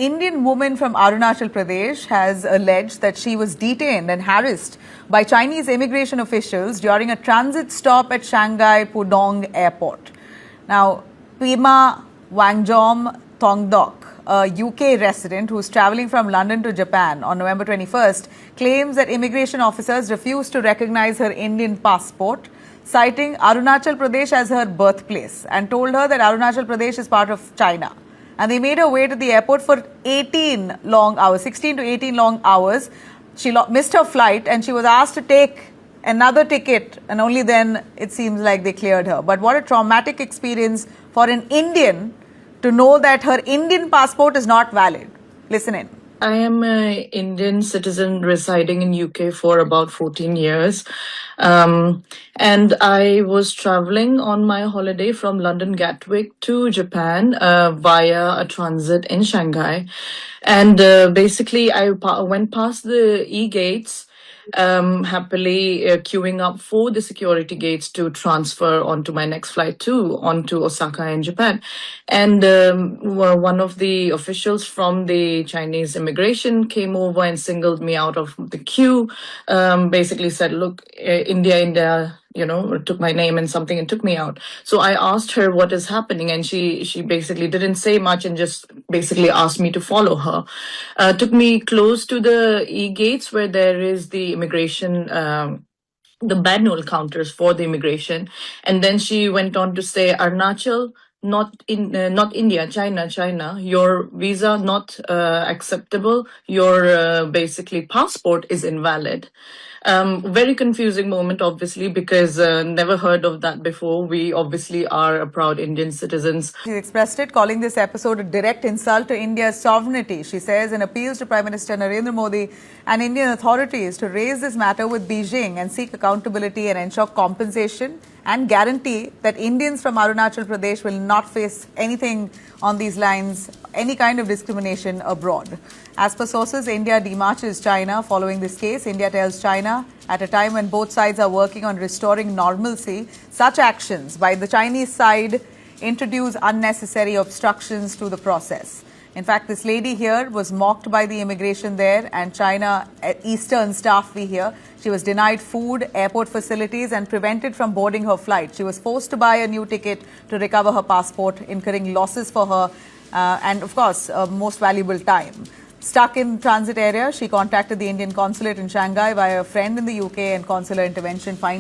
Indian woman from Arunachal Pradesh has alleged that she was detained and harassed by Chinese immigration officials during a transit stop at Shanghai Pudong Airport. Now, Pema Wangjom Thongdok, a UK resident who is travelling from London to Japan on November 21st, claims that immigration officers refused to recognize her Indian passport, citing Arunachal Pradesh as her birthplace, and told her that Arunachal Pradesh is part of China. And they made her wait at the airport for 18 long hours, 16 to 18 long hours. She missed her flight and she was asked to take another ticket, and only then it seems like they cleared her. But what a traumatic experience for an Indian to know that her Indian passport is not valid. Listen in. I am an Indian citizen residing in UK for about 14 years. And I was traveling on my holiday from London Gatwick to Japan via a transit in Shanghai. And basically, I went past the e-gates, happily queuing up for the security gates to transfer onto my next flight onto Osaka in Japan. And one of the officials from the Chinese immigration came over and singled me out of the queue, basically said, look, India, took my name and something and took me out. So I asked her what is happening, and she basically didn't say much and just basically asked me to follow her. Took me close to the e-gates where there is the immigration, the manual counters for the immigration. And then she went on to say, Arunachal, not India, China, your visa not acceptable, your basically passport is invalid. Very confusing moment, obviously, because never heard of that before. We obviously are a proud Indian citizens. She expressed it, calling this episode a direct insult to India's sovereignty. She says, and appeals to Prime Minister Narendra Modi and Indian authorities to raise this matter with Beijing and seek accountability and ensure compensation and guarantee that Indians from Arunachal Pradesh will not face anything on these lines, any kind of discrimination abroad. As per sources, India demarches China following this case. India tells China at a time when both sides are working on restoring normalcy, such actions by the Chinese side introduce unnecessary obstructions to the process. In fact, this lady here was mocked by the immigration there and China Eastern staff we hear. She was denied food, airport facilities and prevented from boarding her flight. She was forced to buy a new ticket to recover her passport, incurring losses for her and, of course, most valuable time. Stuck in transit area, she contacted the Indian consulate in Shanghai via a friend in the UK, and consular intervention finally